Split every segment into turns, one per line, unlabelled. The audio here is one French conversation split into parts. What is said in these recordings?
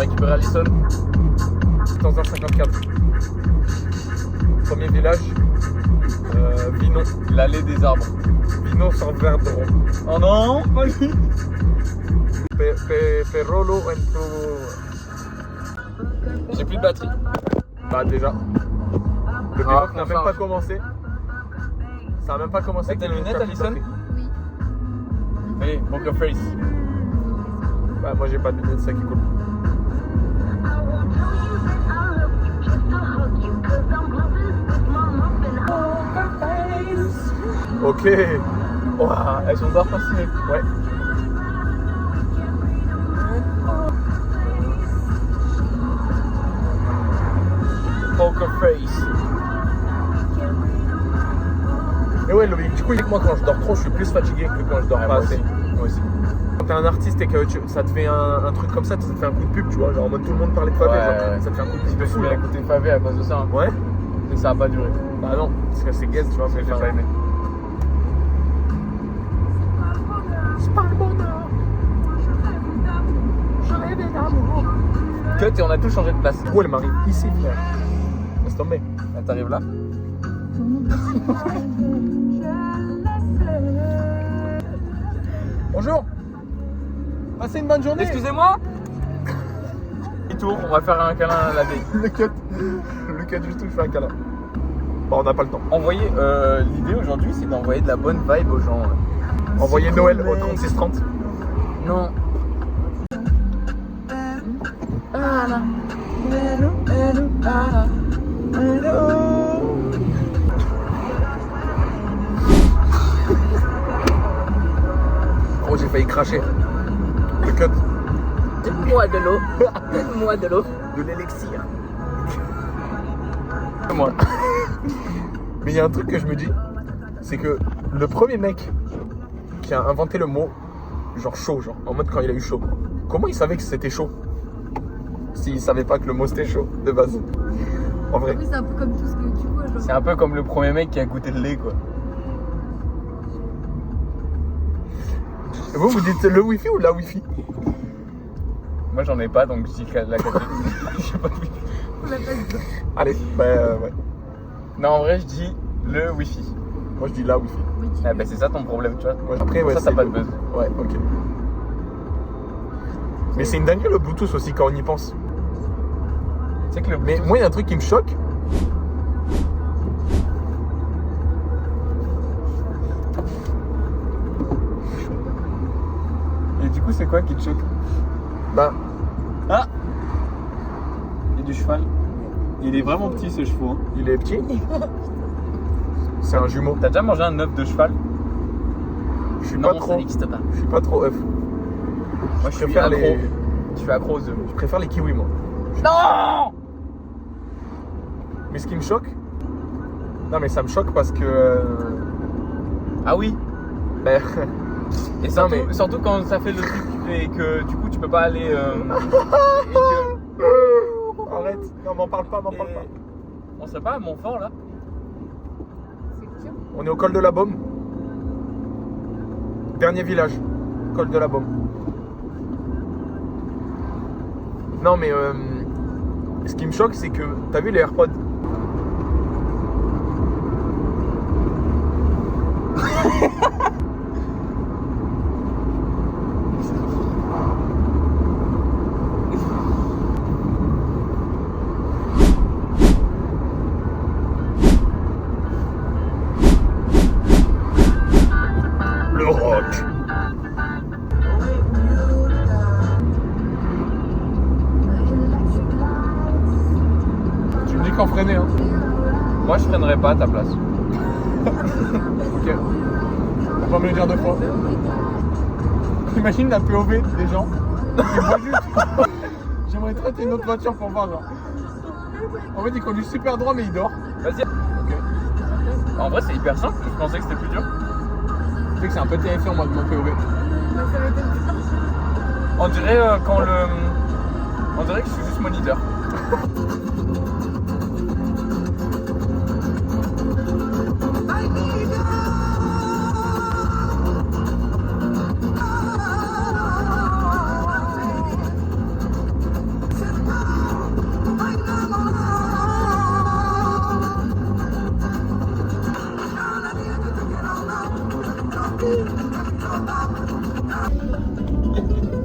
récupéré Allison.
Dans un 54. Premier village, Vino.
L'allée des arbres.
Vino sans Verdron.
Oh non, pas lui.
Perolo entro.
J'ai plus de batterie.
Bah déjà. Le
Ah,
pilote n'a
enfin.
même pas commencé. Ça a même pas commencé.
T'as tes
que
lunettes,
t'as
Alison?
fait.
Allez, poker face.
Bah moi j'ai pas de lunettes, c'est ça qui est cool. Ok.
Ouah, elles sont d'or fascinées.
Ouais.
Poker face.
Et ouais Loïc, du coup moi quand je dors trop je suis plus fatigué que quand je dors
Ouais,
pas
moi
assez.
aussi. Moi aussi.
Quand t'es un artiste et que ça te fait un truc comme ça te fait un coup de pub, tu vois, genre en mode tout le monde parlait de Favé,
Ouais,
genre,
ouais.
ça te fait un coup de pub de
Je
fou.
vais
Genre.
écouter Favé à cause de ça. Hein.
Ouais.
Et ça a pas duré.
Bah non, parce que c'est guest, tu vois, mais
J'ai
enfin,
pas aimé.
c'est pas le bonheur. Je rêvais d'amour.
Cut et on a tous changé de place.
Où elle m'arrive ici, frère. Laisse tomber.
Elle t'arrive là.
Bonjour. Passez une bonne journée.
Excusez-moi. Et tour, on va faire un câlin à la veille.
Le cut juste où je fais un câlin. Bon, on n'a pas le temps.
Envoyer, l'idée aujourd'hui, c'est d'envoyer de la bonne vibe aux gens.
Envoyez Noël au 3630.
Non.
Oh, j'ai failli cracher. Le cut.
Donne-moi de l'eau. Donne-moi de l'eau.
De l'élixir.
Moi.
Mais il y a un truc que je me dis, c'est que le premier mec qui a inventé le mot, genre chaud, genre, en mode quand il a eu chaud, comment il savait que c'était chaud s'il savait pas que le mot c'était chaud de base? En vrai.
Oui, c'est un peu comme tout ce que tu vois. Genre.
C'est un peu comme le premier mec qui a goûté le lait, quoi.
Vous dites le wifi ou la wifi?
Moi, j'en ai pas, donc je dis la catégorie. J'ai pas de wifi.
On l'a pas dit.
Allez, bah ouais.
Non, en vrai, je dis le wifi.
Moi je dis la wifi.
Oui, tu
Ah, bah, c'est ça ton problème, tu vois.
Ouais, après, ouais,
ça, t'as
c'est
pas
le-
de buzz.
Ouais, ok. Mais c'est une dinguerie le Bluetooth aussi quand on y pense.
Tu sais que le
Mais
Bluetooth-
moi, il y a un truc qui me choque.
Et du coup, c'est quoi qui te choque?
Bah,
Ah! Il y a du cheval. Il est vraiment petit, ce chevaux. Hein.
il est petit. C'est un jumeau.
T'as déjà mangé un œuf de cheval?
Je suis
Non,
pas
ça
trop.
n'existe pas.
Je suis pas trop œuf.
Moi, je suis
préfère
accro.
les.
Je suis accro aux œufs.
Je préfère les kiwis moi.
Non!
Mais ce qui me choque. Non mais ça me choque parce que.
Ah oui.
Ben,
Et
Non,
surtout,
mais-
surtout quand ça fait le truc qui fait que du coup tu peux pas aller. Et que-
Arrête. Non m'en parle pas,
et- On serait pas à Montfort là?
C'est sûr.
On est au col de la Baume. Dernier village. Col de la Baume. Non mais ce qui me choque c'est que t'as vu les AirPods? Le rock. Tu me dis qu'en freiner hein.
Moi je freinerais pas à ta place.
Ok. On va me le dire deux fois. Imagine la POV des gens. Ils voient juste. J'aimerais traiter une autre voiture pour voir genre. En fait il conduit super droit mais il dort.
Vas-y. En vrai c'est hyper simple, je pensais que c'était plus dur.
Tu sais que c'est un peu terrifiant moi de mon POV.
Moi, ça m'étonne pas.
On dirait quand le. On dirait que je suis juste moniteur.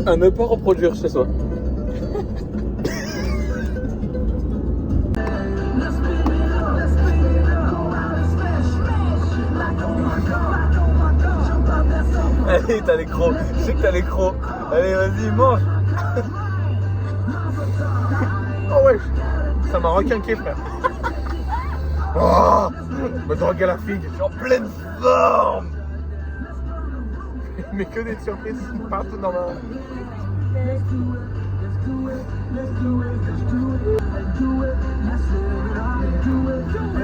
À ne pas reproduire chez soi. Allez, t'as les crocs. Je sais que t'as les crocs. Allez, vas-y, mange.
Oh ouais, ça m'a requinqué, frère. Oh, me drogue à la figue.
Je suis en pleine forme.
Mais que des surprises partout dans ma...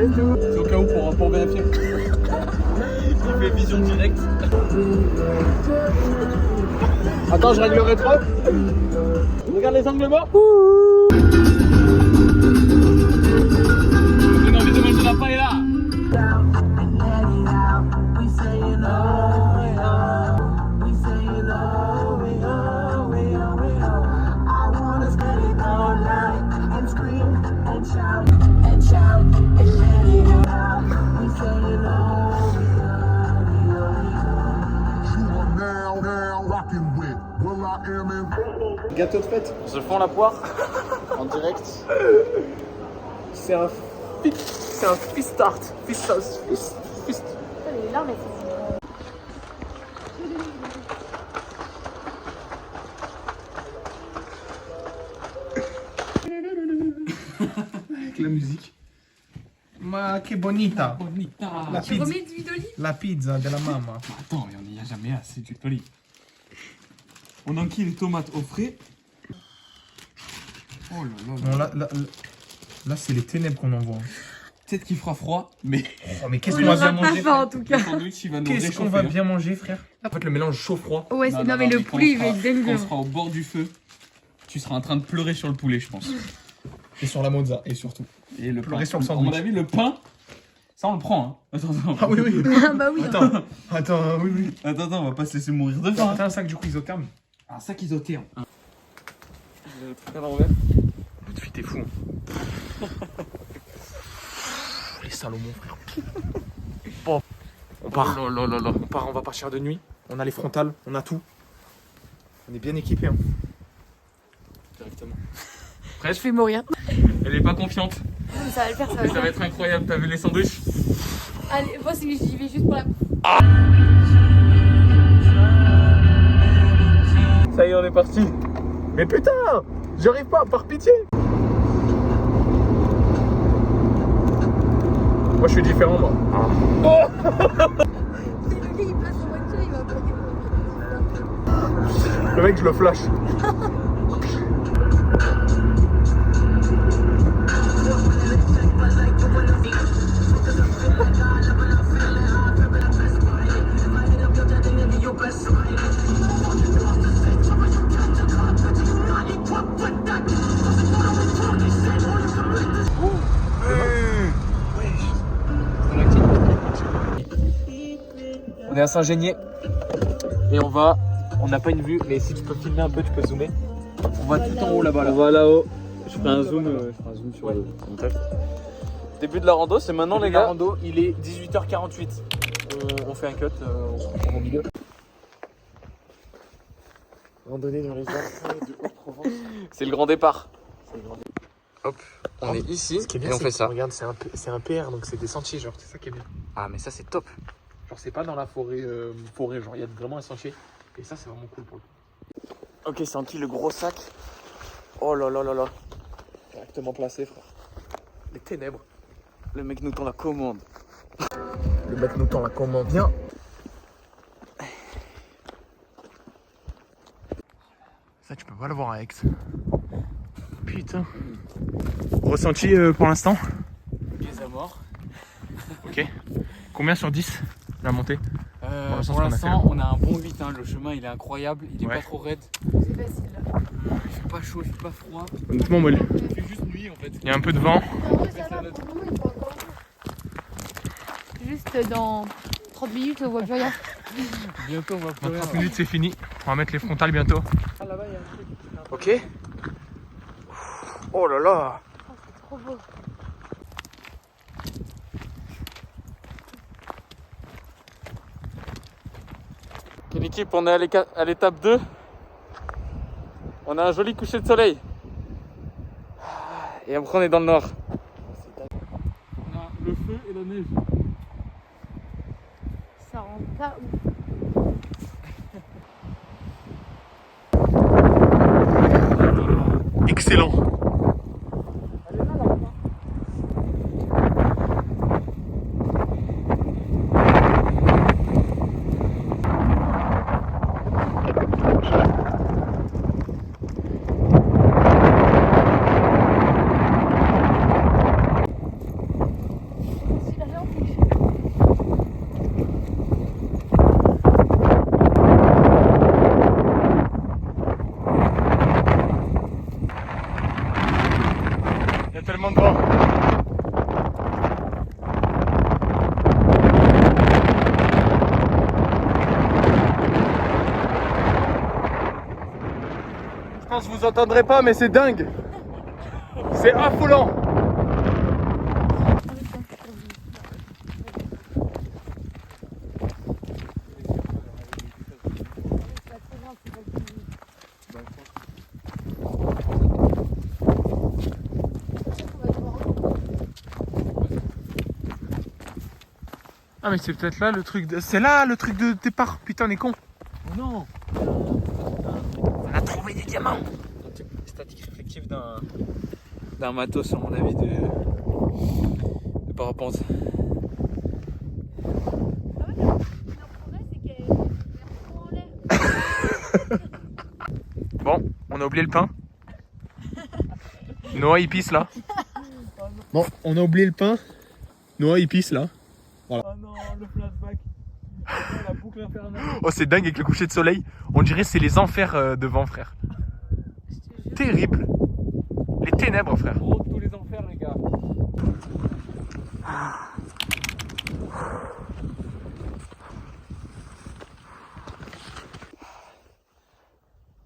C'est au cas où pour vérifier. Il fait vision directe.
Attends, je règle le rétro.
Regarde les angles morts. J'ai envie de manger la paella.
Gâteau de fête
On se fend la poire.
en direct. C'est un fist tart. Fist.
Les larmes, elles sont...
Avec la musique. Ma che bonita. La
Tu remets du huile d'olive?
La pizza de la mamma.
Attends, mais on n'y a jamais assez d'huile d'olive. On enquille les tomates au frais. Oh là là.
Non, là c'est les ténèbres qu'on envoie.
Peut-être qu'il fera froid, mais
Oh, mais qu'est-ce
On
qu'on va
l'aura
bien
pas
manger?
faim en tout
le
cas.
sandwich il va nous
Qu'est-ce
réchauffer.
qu'on va
hein.
bien manger, frère? En fait, le mélange chaud-froid.
Ouais, non, mais le
quand
poulet, il
on
va être
sera-
dingue.
Quand on sera au bord du feu, tu seras en train de pleurer sur le poulet, je pense.
Et sur la mozza, et surtout.
Et le
Pleurer
pain.
sur le
À
sandwich.
mon avis, le pain, ça on le prend. Hein. Attends.
Ah oui, oui.
Ah bah oui.
Attends, oui, oui.
Attends, on va pas se laisser mourir de faim.
T'as un sac du coup isotherme?
Un sac isotherme. Le truc à l'envers.
Tout t'es fou. Les Salomon, frère. Bon, on part. On part, on va partir de nuit. On a les frontales, on a tout. On est bien équipés. Hein.
Directement.
Je vais mourir.
Elle est pas confiante,
Ça va le faire, ça va
mais
le
ça va
faire.
être incroyable. T'as vu les sandwichs?
Allez, moi, j'y vais juste pour la...
Ça y est, on est parti.
Mais putain, j'arrive pas, par pitié. Moi je suis différent, moi.
Lui, il passe en voiture, il va pas...
Le mec, je le flash.
On est à Saint-Génier et on n'a pas une vue, mais si tu peux filmer un peu, tu peux zoomer. On va tout en haut là-bas. On va là-haut. Je ferai un zoom sur le contact. Début de la rando, c'est maintenant les gars.
La rando, il est 18h48. On fait un cut, on se retrouve au milieu. Randonnée dans les Alpes de Haute-Provence.
C'est le grand départ. Hop, on est ici
Ce qui est bien,
et on
c'est
fait
que,
ça.
regarde, c'est un PR, donc c'est des sentiers, genre, c'est ça qui est bien.
Ah mais ça c'est top.
Genre, c'est pas dans la forêt, genre, il y a vraiment un sentier. Et ça, c'est vraiment cool pour le coup.
Ok, c'est qui le gros sac? Oh là là là là.
Directement placé, frère. Les ténèbres.
Le mec nous tend la commande.
Le mec nous tend la commande. Viens. Ça, tu peux pas le voir à Aix. Putain. Ressenti pour l'instant?
Les amours.
Ok. Combien sur 10 la montée?
Pour l'instant, on a un bon 8. Hein. Le chemin il est incroyable. Il est
Ouais.
pas trop raide.
C'est facile, là.
Il fait pas chaud, il fait pas froid.
Honnêtement, moi,
Il fait juste nuit en fait.
il y a un peu de vent.
Non, mais ça va, pour le moment, il faut encore... Juste dans 30 minutes, on voit plus rien.
Bientôt on va
Dans
pleurer.
30 minutes, c'est fini. On va mettre les frontales bientôt.
Ah, là-bas il y a un truc.
Ok. Oh là là.
C'est trop beau.
Quelle équipe? On est à l'étape 2. On a un joli coucher de soleil. Et après on est dans le noir. On a le feu et la neige.
Ça rend pas ouf.
Excellent. Il y a tellement de vent. Je pense que vous entendrez pas, mais c'est dingue. C'est affolant. Ah mais c'est peut-être là le truc de... C'est là le truc de départ. Putain on est con.
Oh non.
On a trouvé des diamants.
Statique réflective d'un matos, à mon avis, de parapente.
Bon, on a oublié le pain. Noah il pisse là. Bon, on a oublié le pain. Noah il pisse là. Voilà.
Oh non, le flashback. La boucle infernale.
Oh c'est dingue avec le coucher de soleil. On dirait que c'est les enfers devant frère. Terrible. Les ténèbres frère.
Gros de tous les enfers les gars.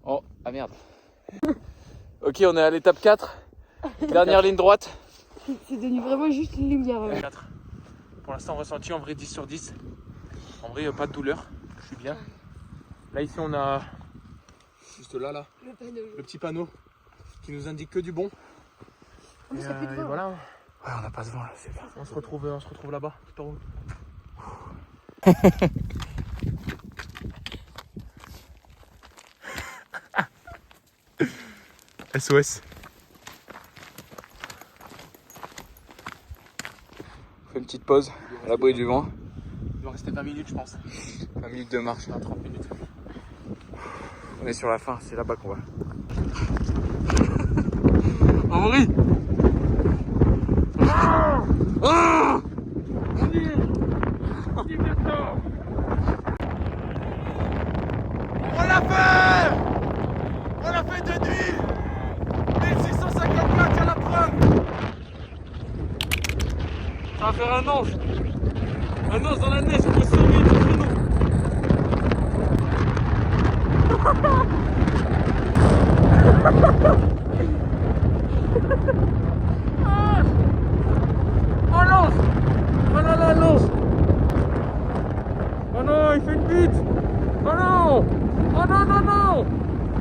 Oh, ah merde. Ok, on est à l'étape 4. Dernière ligne droite.
C'est devenu vraiment juste une lumière.
4. Pour l'instant ressenti en vrai 10 sur 10. En vrai pas de douleur. Je suis bien. Là ici on a juste là le petit panneau qui nous indique que du bon.
Mais ça fait de
Et
vent.
voilà. Ouais on n'a pas ce vent là, c'est bien. On se retrouve là-bas, tout en haut. SOS.
On fait une petite pause à l'abri du vent. Il doit rester 20 minutes je pense. 20 minutes de marche, 30 minutes. On est sur la fin, c'est là-bas qu'on va. Henri!
On l'a fait! On l'a fait de nuit! 1654, il y a la preuve!
Ça va faire un ange! Un ange dans la neige, on peut survivre entre nous! Oh l'ange! Oh là là l'ange! Oh non, il fait une bite! Oh non! Oh non non non!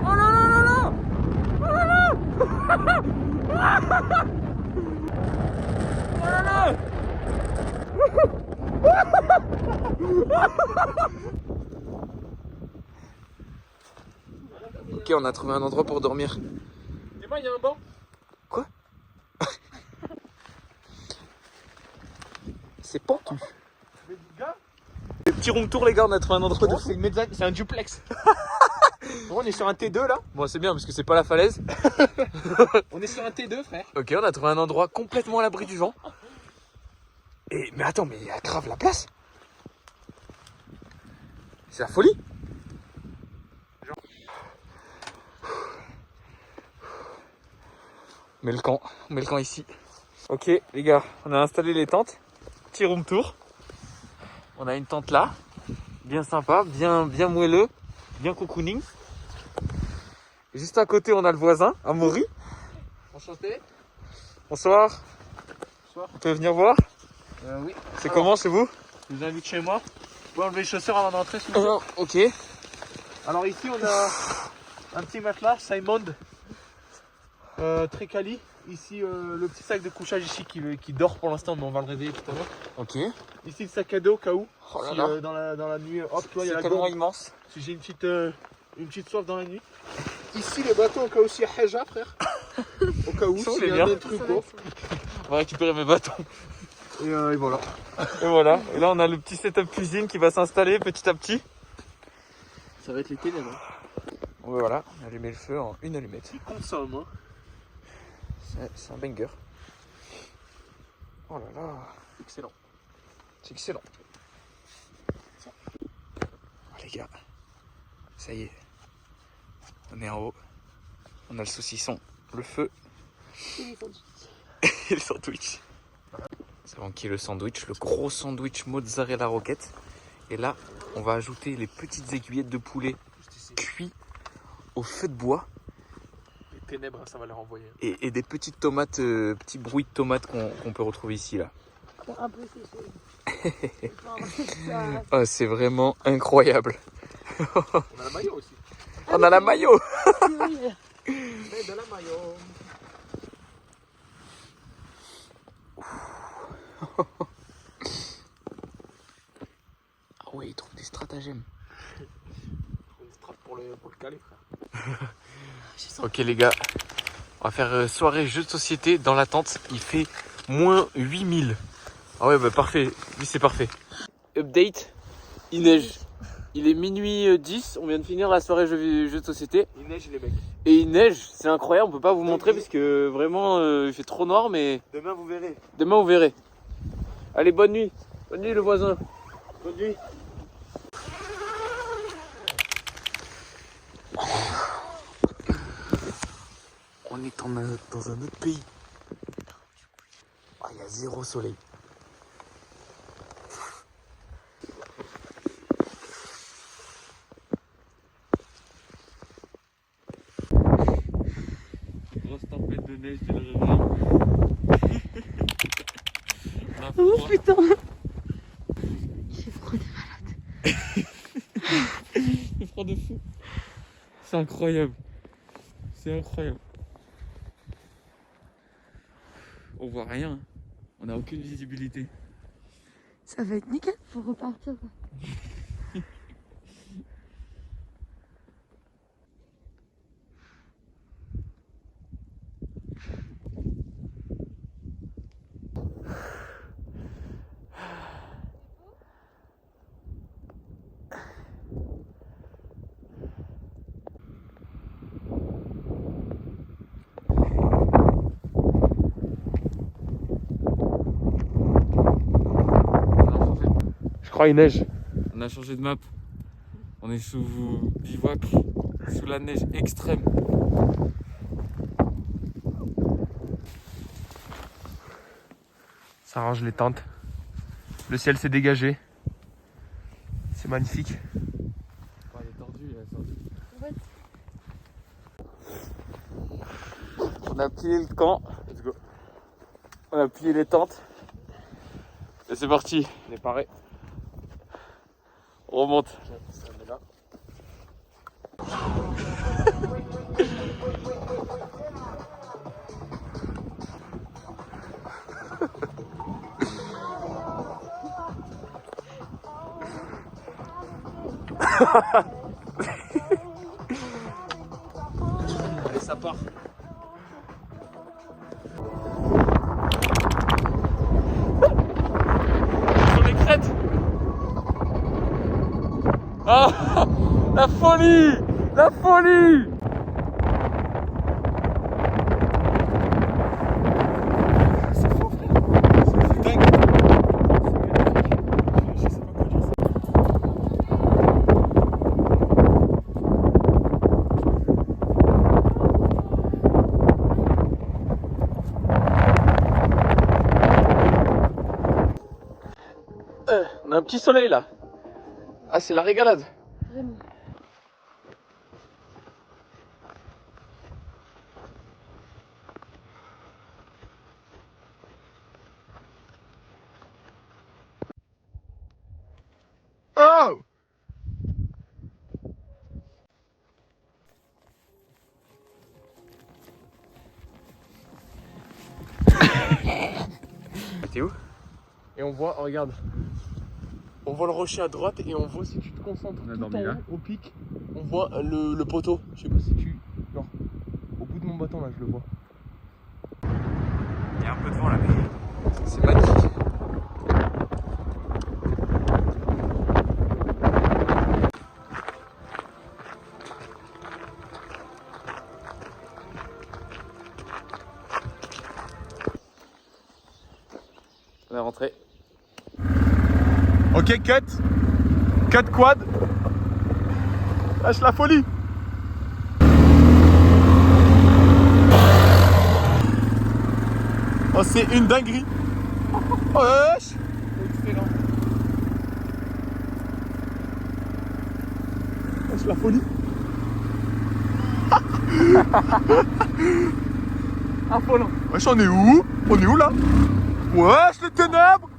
Oh non non non non! Oh là là! Oh là là! Ok, on a trouvé un endroit pour dormir.
Dis-moi, il y a un banc?
Quoi? C'est pentu.
Mais gars,
Petit room tour les gars, on a trouvé un endroit de...
c'est un duplex. On est sur un T2 là.
Bon c'est bien parce que c'est pas la falaise.
On est sur un T2 frère.
Ok, on a trouvé un endroit complètement à l'abri du vent. Et mais attends, mais il y a grave la place. C'est la folie. On met le camp ici. Ok les gars, on a installé les tentes. Petit room tour. On a une tente là, bien sympa, bien moelleux, bien cocooning. Et juste à côté, on a le voisin, Amaury.
Enchanté.
Bonsoir.
Bonsoir.
On peut venir voir?
Oui.
C'est comment chez vous?
Je vous invite chez moi. Vous pouvez enlever les chaussures avant d'entrer s'il vous plaît.
Ok.
Alors ici on a Un petit matelas, Simon. Très quali. Ici, le petit sac de couchage ici qui dort pour l'instant, mais on va le réveiller tout à l'heure.
Ok.
Ici, le sac à dos au cas où.
Oh là
Si,
là.
dans la nuit, hop, tu vois, il y a
C'est
la
tellement
gourde.
immense.
Si j'ai une petite soif dans la nuit. Ici, le bateau au cas où s'il y a Haja, frère. Au cas où,
Ça,
s'il
c'est
y a
bien.
un truc quoi.
On va récupérer mes bâtons.
Et voilà.
Et voilà. Et là, on a le petit setup cuisine qui va s'installer petit à petit.
Ça va être les ténèbres.
Voilà. On a allumé le feu en une allumette.
Il consomme, hein.
C'est un banger. Oh là là.
Excellent.
C'est excellent. Oh, les gars. Ça y est. On est en haut. On a le saucisson, le feu et le sandwich. C'est avant qu'il y ait le sandwich, le gros sandwich mozzarella roquette. Et là, on va ajouter les petites aiguillettes de poulet cuits au feu de bois.
Les ténèbres, ça va leur envoyer.
Et des petites tomates, petits bruits de tomates qu'on peut retrouver ici là.
Un peu séché.
Oh, c'est vraiment incroyable.
On a la maillot aussi.
On a la maillot.
De la maillot.
Ah ouais, il trouve des stratagèmes.
Une strate pour le caler, frère.
Ok les gars, on va faire soirée jeu de société dans la tente. Il fait moins 8000. Ah ouais bah parfait, oui c'est parfait. Update, il neige. Il est minuit 10, on vient de finir la soirée jeu de société.
Il neige les mecs.
Et il neige, c'est incroyable, on peut pas vous montrer parce que vraiment il fait trop noir mais
Demain vous verrez.
demain vous verrez. Allez bonne nuit le voisin.
Bonne nuit.
On est dans un autre pays. Ah, il y a zéro soleil. Grosse tempête de neige dès le réveil.
Oh putain. J'ai froid de malade.
C'est froid de fou. C'est incroyable. C'est incroyable. On voit rien. On n'a aucune visibilité.
Ça va être nickel pour repartir.
Je crois il neige.
On a changé de map. On est sous bivouac, sous la neige extrême.
Ça range les tentes. Le ciel s'est dégagé. C'est magnifique.
Elle est tordue, On a plié le camp.
Let's go.
On a plié les tentes. Et c'est parti.
On est paré.
On remonte.
Ça met là. Allez, ça part.
Sur les crêtes. Ah, la folie. La folie.
C'est fou, frère. C'est dingue. Je sais pas quoi dire ça.
On a un petit soleil là. Ah, c'est la régalade.
Vraiment.
Oh!
C'était où?
Et on voit, regarde. On voit le rocher à droite et on voit, si tu te concentres
On a
tout
dormi
en
là.
haut, au pic, on voit le poteau. Je sais pas si tu... Genre, au bout de mon bâton là, je le vois.
Il y a un peu de vent là, mais
C'est magnifique.
on est rentré.
Ok, cut. Cut quad. Lâche la folie. Oh, c'est une dinguerie. Oh, wesh.
Excellent.
Lâche la folie.
Affolant.
Wesh, on est où? On est où là? Wesh, les ténèbres.